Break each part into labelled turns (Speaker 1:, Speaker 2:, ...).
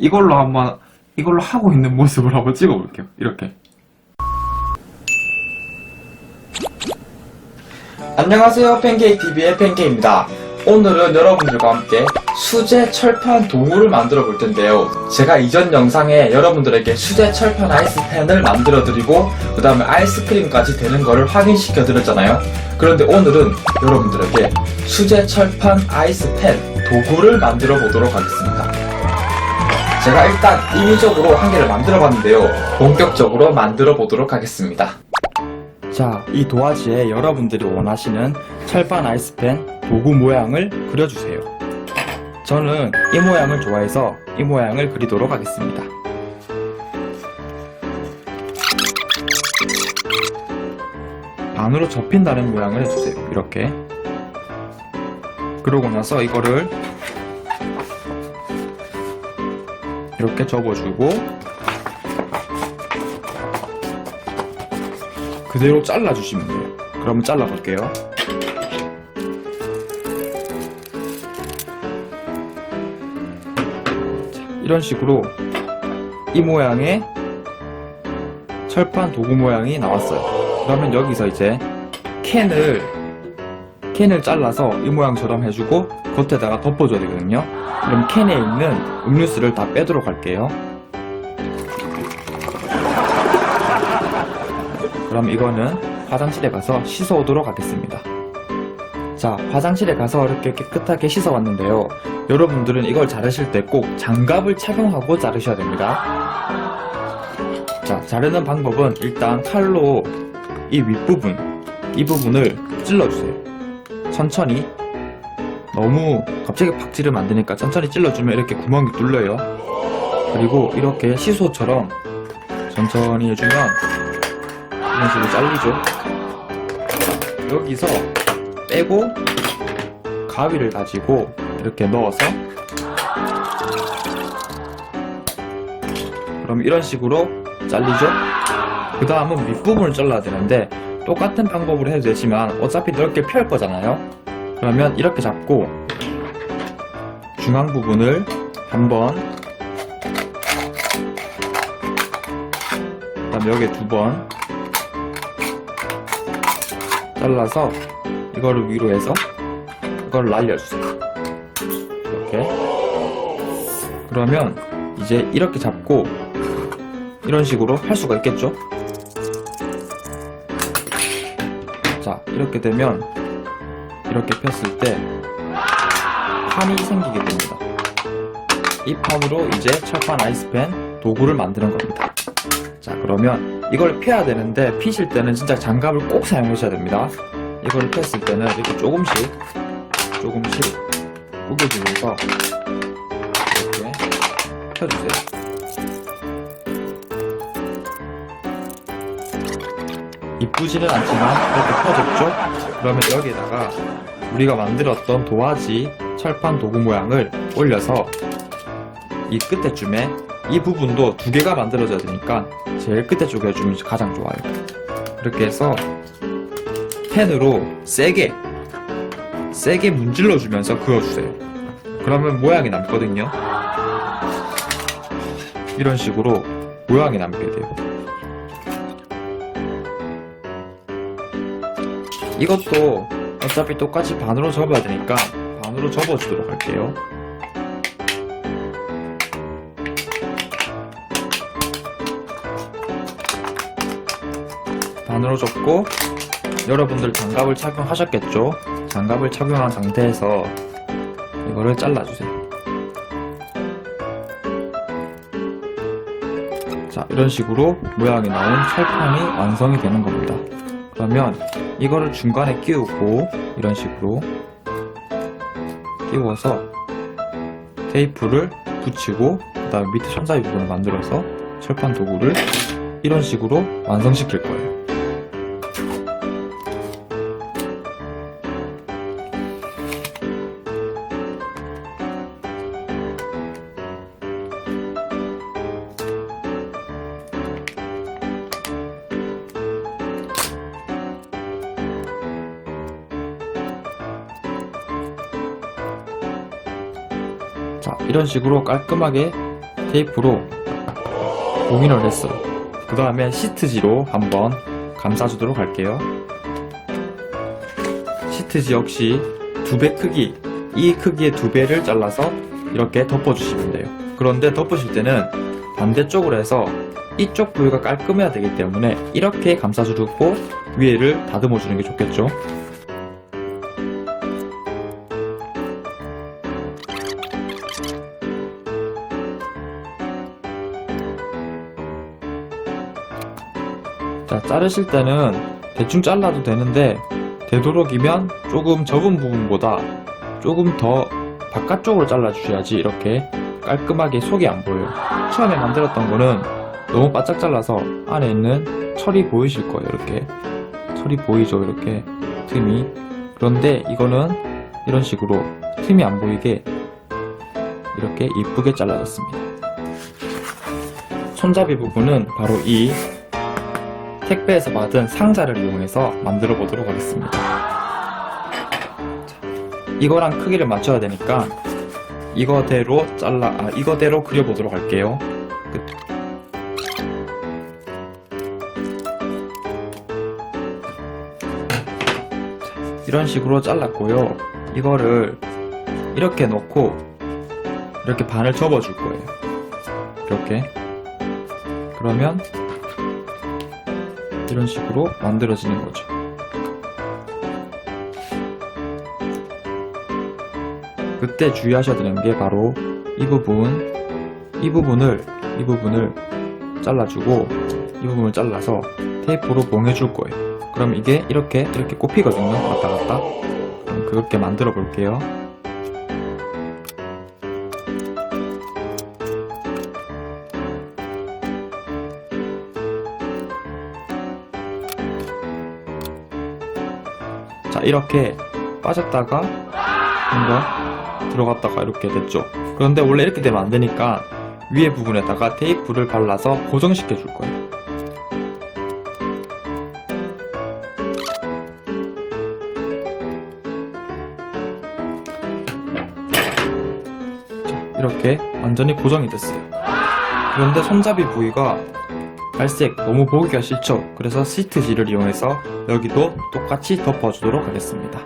Speaker 1: 이걸로 하고 있는 모습을 한번 찍어볼게요. 이렇게.
Speaker 2: 안녕하세요, 팬케이크TV의 팬케이입니다. 오늘은 여러분들과 함께 수제 철판 도구를 만들어 볼 텐데요. 제가 이전 영상에 여러분들에게 수제 철판 아이스펜을 만들어 드리고 그 다음에 아이스크림까지 되는 거를 확인시켜 드렸잖아요. 그런데 오늘은 여러분들에게 수제 철판 아이스펜 도구를 만들어 보도록 하겠습니다. 제가 일단 임의적으로 한 개를 만들어 봤는데요. 본격적으로 만들어 보도록 하겠습니다. 자, 이 도화지에 여러분들이 원하시는 철판 아이스펜 도구 모양을 그려주세요. 저는 이 모양을 좋아해서 이 모양을 그리도록 하겠습니다. 반으로 접힌다는 모양을 해주세요. 이렇게. 그러고 나서 이거를 이렇게 접어주고 그대로 잘라주시면 돼요. 그럼 잘라볼게요. 자, 이런 식으로 이 모양의 철판 도구 모양이 나왔어요. 그러면 여기서 이제 캔을 잘라서 이 모양처럼 해주고 겉에다가 덮어줘야 되거든요. 그럼 캔에 있는 음료수를 다 빼도록 할게요. 그럼 이거는 화장실에 가서 씻어 오도록 하겠습니다. 자, 화장실에 가서 이렇게 깨끗하게 씻어 왔는데요. 여러분들은 이걸 자르실 때 꼭 장갑을 착용하고 자르셔야 됩니다. 자, 자르는 방법은 일단 칼로 이 윗부분, 이 부분을 찔러주세요. 천천히. 너무 갑자기 팍 찌르면 안 되니까 천천히 찔러주면 이렇게 구멍이 뚫려요. 그리고 이렇게 시소처럼 천천히 해주면 이런 식으로 잘리죠. 여기서 빼고 가위를 가지고 이렇게 넣어서 그럼 이런 식으로 잘리죠. 그 다음은 윗부분을 잘라야 되는데 똑같은 방법으로 해도 되지만 어차피 넓게 펼 거잖아요. 그러면 이렇게 잡고 중앙 부분을 한번, 그 다음에 여기에 두 번 잘라서 이거를 위로 해서 이거를 날려주세요. 이렇게. 그러면 이제 이렇게 잡고 이런 식으로 할 수가 있겠죠? 자, 이렇게 되면 이렇게 폈을 때 판이 생기게 됩니다. 이 판으로 이제 철판 아이스펜 도구를 만드는 겁니다. 자, 그러면 이걸 펴야 되는데 피실 때는 진짜 장갑을 꼭 사용하셔야 됩니다. 이걸 폈을 때는 이렇게 조금씩 우겨주면서 이렇게 펴주세요. 이쁘지는 않지만 이렇게 펴졌죠? 그러면 여기에다가 우리가 만들었던 도화지 철판 도구 모양을 올려서 이 끝에쯤에 이 부분도 두 개가 만들어져야 되니까 제일 끝에 쪽에 해주면 가장 좋아요. 그렇게 해서 펜으로 세게 문질러 주면서 그어주세요. 그러면 모양이 남거든요. 이런 식으로 모양이 남게 돼요. 이것도 어차피 똑같이 반으로 접어야 되니까 반으로 접어주도록 할게요. 반으로 접고 여러분들 장갑을 착용하셨겠죠? 장갑을 착용한 상태에서 이거를 잘라주세요. 자, 이런 식으로 모양이 나온 철판이 완성이 되는 겁니다. 그러면 이거를 중간에 끼우고 이런 식으로 끼워서 테이프를 붙이고 그 다음에 밑에 손잡이 부분을 만들어서 철판 도구를 이런 식으로 완성시킬 거예요. 자, 이런 식으로 깔끔하게 테이프로 봉인을 했어요. 그 다음에 시트지로 한번 감싸주도록 할게요. 시트지 역시 2배 크기, 이 크기의 2배를 잘라서 이렇게 덮어주시면 돼요. 그런데 덮으실 때는 반대쪽으로 해서 이쪽 부위가 깔끔해야 되기 때문에 이렇게 감싸주고 위에를 다듬어 주는 게 좋겠죠. 자, 자르실 때는 대충 잘라도 되는데 되도록이면 조금 접은 부분보다 조금 더 바깥쪽으로 잘라주셔야지 이렇게 깔끔하게 속이 안 보여요. 처음에 만들었던 거는 너무 바짝 잘라서 안에 있는 철이 보이실 거예요. 이렇게 철이 보이죠, 이렇게 틈이. 그런데 이거는 이런 식으로 틈이 안 보이게 이렇게 이쁘게 잘라졌습니다. 손잡이 부분은 바로 이 택배에서 받은 상자를 이용해서 만들어 보도록 하겠습니다. 이거랑 크기를 맞춰야 되니까 이거대로 이거대로 그려보도록 할게요. 이런 식으로 잘랐고요. 이거를 이렇게 놓고 이렇게 반을 접어줄 거예요. 이렇게. 그러면 이런 식으로 만들어지는 거죠. 그때 주의하셔야 되는 게 바로 이 부분을 잘라주고 이 부분을 잘라서 테이프로 봉해줄 거예요. 그럼 이게 이렇게 꼽히거든요. 왔다 갔다. 그럼 그렇게 만들어 볼게요. 자, 이렇게 빠졌다가 뭔가 들어갔다가 이렇게 됐죠. 그런데 원래 이렇게 되면 안 되니까 위에 부분에다가 테이프를 발라서 고정시켜 줄 거예요. 자, 이렇게 완전히 고정이 됐어요. 그런데 손잡이 부위가 갈색 너무 보기가 싫죠. 그래서 시트지를 이용해서 여기도 똑같이 덮어주도록 하겠습니다.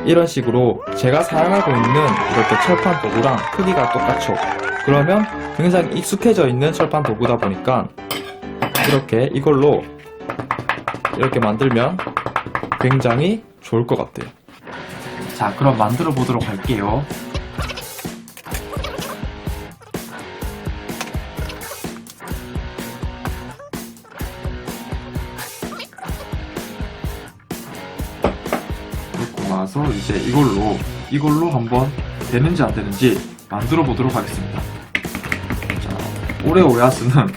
Speaker 2: 이런 식으로 제가 사용하고 있는 이렇게 철판 도구랑 크기가 똑같죠. 그러면 굉장히 익숙해져 있는 철판 도구다 보니까 이렇게 이걸로 이렇게 만들면 굉장히 좋을 것 같아요. 자, 그럼 만들어 보도록 할게요. 그리고 나서 이제 이걸로 한번 되는지 안 되는지 만들어 보도록 하겠습니다. 자, 오레오 야스는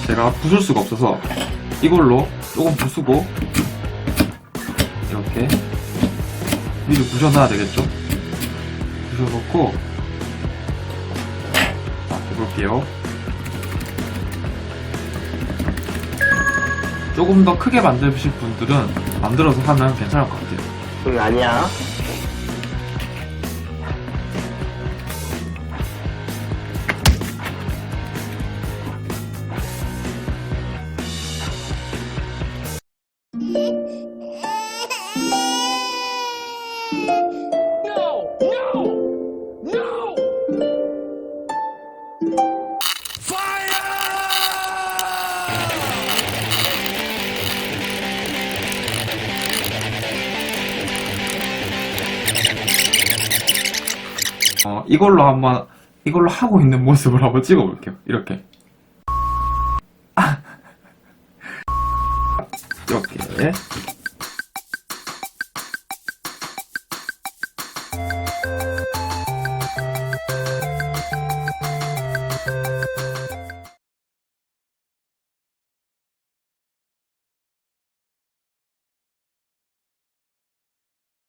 Speaker 2: 제가 부술 수가 없어서 이걸로 조금 부수고 이렇게 위를 부셔놔야 되겠죠? 부셔놓고 해볼게요. 조금 더 크게 만드실 분들은 만들어서 하면 괜찮을 것 같아요.
Speaker 3: 응, 아니야.
Speaker 1: 이걸로 하고 있는 모습을 한번 찍어볼게요. 이렇게. 이렇게.